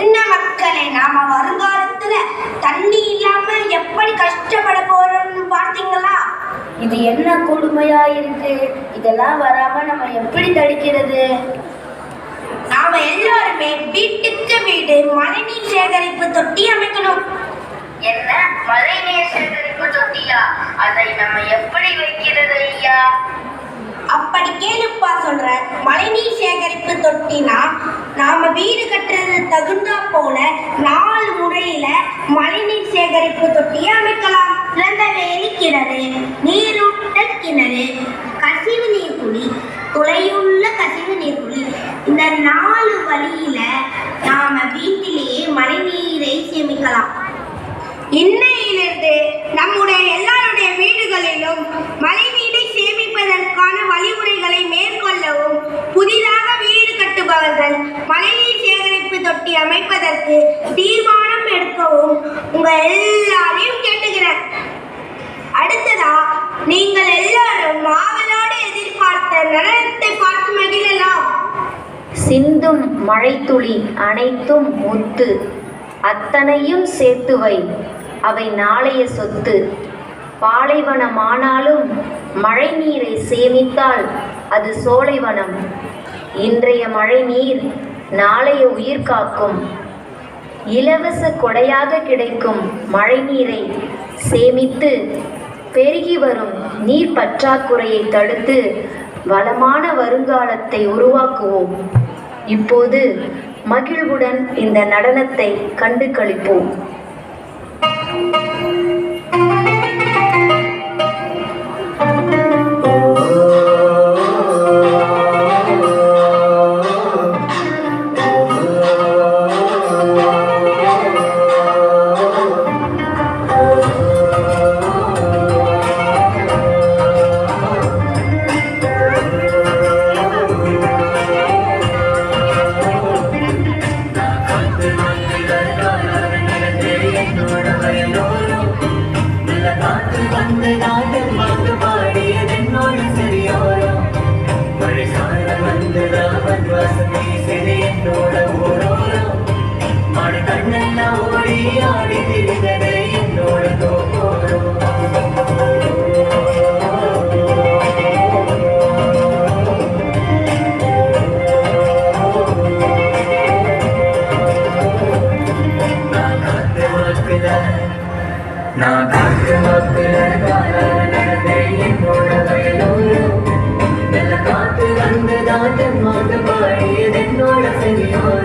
என்ன மக்களே, நாம வருங்காலத்துல தண்ணி இல்லாம எப்படி கஷ்டப்பட போறோம்னு பார்த்தீங்களா? இது என்ன கொடுமையா இருக்கு. இதெல்லாம் வராம நம்ம எப்படி தடுக்கிறது? நாம எல்லாருமே வீட்டுக்கு வீடு மழைநீர் சேகரிப்பு தொட்டி அமைக்கணும். என்ன மழைநீர் சேகரிப்பு தொட்டியா? அதை நம்ம எப்படி வைக்கிறது ஐயா? அப்படி கேளுப்பா சொல்றேன். மழைநீர் சேகரிப்பு தொட்டினா நாம வீடு கட்டுறது தகுந்தா போல 4 முறையில மழைநீர் சேகரிப்பு தொட்டியை அமைக்கலாம். திறந்த வேலி கிணறு, நீரூட்டல் கிணறு, கசிவு நீர் குழி, துளையுள்ள கசிவு நீர் குழி. இந்த 4 வழியில நாம வீட்டிலேயே மழைநீரை சேமிக்கலாம். இன்னையிலிருந்து நம்முடைய எல்லாருடைய வீடுகளிலும் மழைநீரை சேமிப்பதற்கான வழிமுறைகளை மேற்கொள்ளவும், புதிதாக வீடு கட்டுபவர்கள் மழைநீர் சேகரிப்பு தொட்டி அமைப்பதற்கு தீர்மானம் எடுக்கவும் உங்க எல்லாரையும் கேட்டுக்கிறேன். அடுத்ததா நீங்கள் எல்லாரும் ஆவலோடு எதிர்பார்த்த நடனத்தை பார்த்து மகிழலாம். சிந்தும் மழைத்துளி அனைத்தும் முத்து, அத்தனையும் சேர்த்து வை, அவை நாளைய சொத்து. பாலைவனமானாலும் மழை நீரை சேமித்தால் அது சோலைவனம். இன்றைய மழை நீர் நாளைய உயிர் காக்கும். இலவச கொடையாக கிடைக்கும் மழை நீரை சேமித்து பெருகி வரும் நீர் பற்றாக்குறையை தடுத்து வளமான வருங்காலத்தை உருவாக்குவோம். இப்போது மகிழ்வுடன் இந்த நடனத்தை கண்டு களிப்போம். காத்து வந்து தாட்டம் மாட்டு பாடியதென்னோட செவியோர